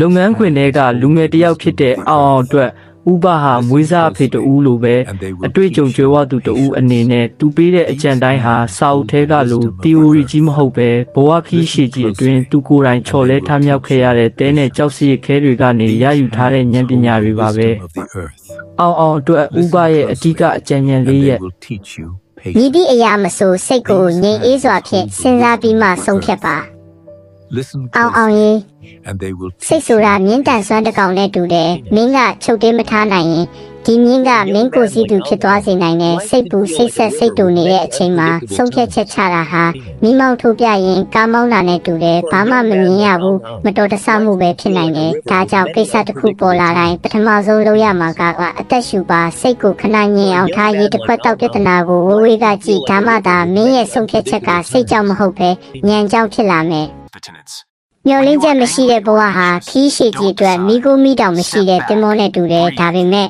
လုပ်ငန်းခွင်ထဲကလူငယ်တယောက်ဖြစ်တဲ့အောင်အတွက်ဥပဟာမွေးစားအဖေတူလိုပဲအတွေ့အကြုံကြွယ်ဝသူတူအနေနဲ့တူပေးတဲ့အကြံတိုင်းဟာစာအုပ်ထဲကလို theory ကြီးမဟုတ်ပဲဘဝခီးရှည်ကြီးအတွင်းသူကိုယ်တိုင်ချော်လဲထားမြောက်ခဲ့ရတဲ့တဲနဲ့ကြောက်စီရခဲတွေကနေရယူထားတဲ့ဉာဏ်ပညာတွေပါပဲအောင်အတွက်ဥပရဲ့အဓိကအကြံဉာဏ်လေးရဲ့မိသည့်အရာမဆိုစိတ်ကိုငြိမ်အေးစွာဖြင့်စဉ်းစားပြီးမှဆုံးဖြတ်ပါအောင်ရေးစိတ်ဆိုတာမြင်းတန်စွမ်းတစ်ကောင်နဲ့တူတယ်မင်းကချုပ်တင်းမထားနိုင်ရင်ဒီမြင်းကမင်းကိုစီသူဖြစ်သွားစေနိုင်တယ်စိတ်ပူစိတ်ဆက်စိတ်တူနေတဲ့အချိန်မှာဆုံးဖြတ်ချက်ချတာဟာမိမောက်ထိုးပြရင်ကားမောင်းတာနဲ့တူတယ်ဘာမှမမြင်ရဘူးမတော်တဆမှုပဲဖြစ်နိုင်တယ်ဒါကြောင့်ကိစ္စတစ်ခုပေါ်လာတိုင်းပထမဆုံးလုပ်ရမှာကအသက်ရှူပါစိတ်ကိုခဏငြိမ်အောင်ထားရေးတစ်ခွက်တောက်ပြဿနာကိုဝေးကကြည့်ဒါမှသာမင်းရဲ့ဆုံးဖြတ်ချက်ကစိတ်ကြောင့်မဟုတ်ပဲဉာဏ်ကြောင့်ဖြစ်လာမယ်မျောလင်းချက်မရှိတဲ့ဘဝဟာခီးရှည်ကြီးအတွက်မိကိုမိတောင်မရှိတဲ့တင်မောနဲ့တူတယ်ဒါပေမဲ့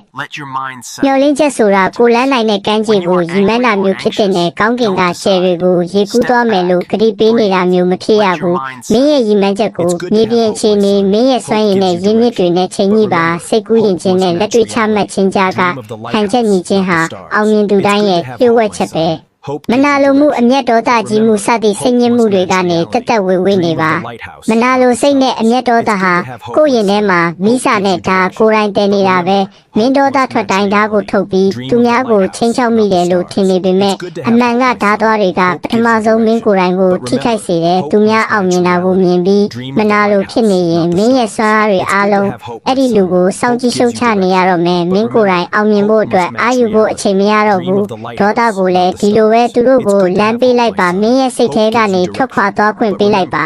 မျောလင်းချက်ဆိုတာကိုလန်းနိုင်တဲ့ကမ်းခြေကိုရီမန်းတာမျိုးဖြစ်တဲ့ကောင်းကင်ကရှယ်တွေကိုရေကူးသွားမယ်လို့ကတိပေးနေတာမျိုးမဖြစ်ရဘူးမင်းရဲ့ရီမန်းချက်ကိုမြေပြင်အခြေအနေမင်းရဲ့စွမ်းရည်နဲ့ရင်းမြစ်တွေနဲ့ချိန်ညှိပါစိတ်ကူးရင်ချင်းနဲ့လက်တွေ့ချမှတ်ခြင်းကြားကခံချက်ညီခြင်းဟာအောင်မြင်သူတိုင်းရဲ့လျှို့ဝှက်ချက်ပဲမနာလိုမှုအမျက်ဒေါသကြီးမှုစသည့်စိတ်ညစ်မှုတွေကနေတက်တက်ဝေဝေနေပါမနာလိုစိတ်နဲ့အမျက်ဒေါသဟာကိုယ့်ရင်ထဲမှာမိစာနဲ့ဓာကိုယ်တိုင်တည်နေတာပဲမင်းဒေါသထွက်တိုင်းဓာကိုထုတ်ပြီးသူများကိုချင်းချောက်မိတယ်လို့ထင်နေပေမဲ့အမှန်ကဓာသွားတွေကပထမဆုံးမင်းကိုယ်တိုင်ကိုထိခိုက်စေတယ်သူများအောင်မြင်တာကိုမြင်ပြီးမနာလိုဖြစ်နေရင်မင်းရဲ့စွမ်းအားတွေအားလုံးအဲ့ဒီလူကိုစောင့်ကြည့်ရှုတ်ချနေရတော့မယ်မင်းကိုယ်တိုင်အောင်မြင်ဖို့အတွက်အာယူဖို့အချိန်မရတော့ဘူးဒေါသကိုလည်းဒီလိုပဲသူတို့ကိုလမ်းပေးလိုက်ပါမင်းရဲ့စိတ်ထဲကနေထွက်ခွာသွားခွင့်ပေးလိုက်ပါ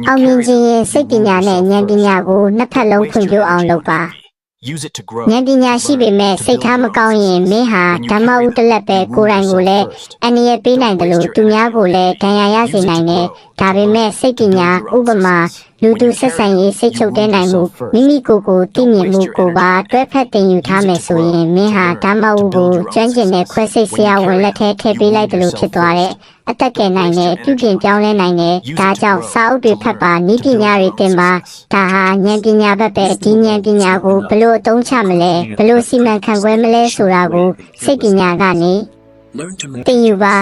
အောင်မြင်ခြင်းရဲ့စိတ်ပညာနဲ့ဉာဏ်ပညာကိုနှစ်ဖက်လုံးဖွံ့ဖြိုးအောင်လုပ်ပါဉာဏ်ပညာရှိပေမဲ့စိတ်ထားမကောင်းရင်မင်းဟာဓမ္မဥတလက်ပဲကိုယ်တိုင်ကိုလည်းအန္တရာယ်ပေးနိုင်တယ်လို့သူများကိုလည်းဒဏ်ရာရစေနိုင်တယ်ဒါပေမဲ့စိတ်ပညာဥပမာလူသူဆက်ဆံရေးစိတ်ချုပ်တဲ့နိုင်မှုမိမိကိုယ်ကိုသိမြင်မှုကိုပါတွဲဖက်တင်ယူထားမယ်ဆိုရင်မင်းဟာဓမ္မဥကိုကျွမ်းကျင်တဲ့ခွဲစိတ်ဆရာဝန်လက်ထဲထည့်ပေးလိုက်တယ်လို့ဖြစ်သွားတဲ့အသက်ကယ်နိုင်တဲ့ပြုပြင်ပြောင်းလဲနိုင်တဲ့ဒါကြောင့်စာအုပ်တွေဖတ်ပါနည်းပညာတွေသင်ပါဒါဟာဉာဏ်ပညာဘက်ပဲဒီဉာဏ်ပညာကိုဘလို့အသုံးချမလဲဘလို့စီမံခန့်ခွဲမလဲဆိုတာကိုစိတ်ပညာကနေသင်ယူပါ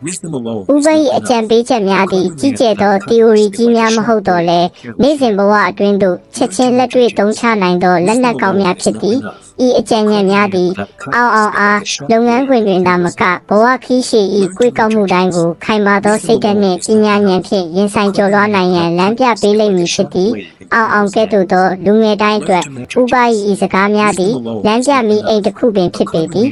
ဥပ္ပယအကြံပေးချက်များသည့်ကြီးကျယ်သော theory ကြီးများမဟုတ်တော့လဲနေ့စဉ်ဘဝအတွင်းသို့ချက်ချင်းလက်တွေ့သုံးချနိုင်သောလက်နက်ကောင်းများဖြစ်သည်ဤအကြံဉာဏ်များသည်အောင်အားလုပ်ငန်းခွင်တွင်သာမကဘဝခီးရှည်ဤကိုယ်ကောက်မှုတိုင်းကိုခိုင်မာသောစိတ်ဓာတ်နှင့်ပညာဉာဏ်ဖြင့်ရင်ဆိုင်ကျော်လွှားနိုင်ရန်လမ်းပြပေးလိမ့်မည်ဖြစ်သည်အောင်ကဲ့သို့သောလူငယ်တိုင်းအတွက်ဥပ္ပယဤစကားများသည်လမ်းပြမိအိမ်တစ်ခုပင်ဖြစ်ပေသည်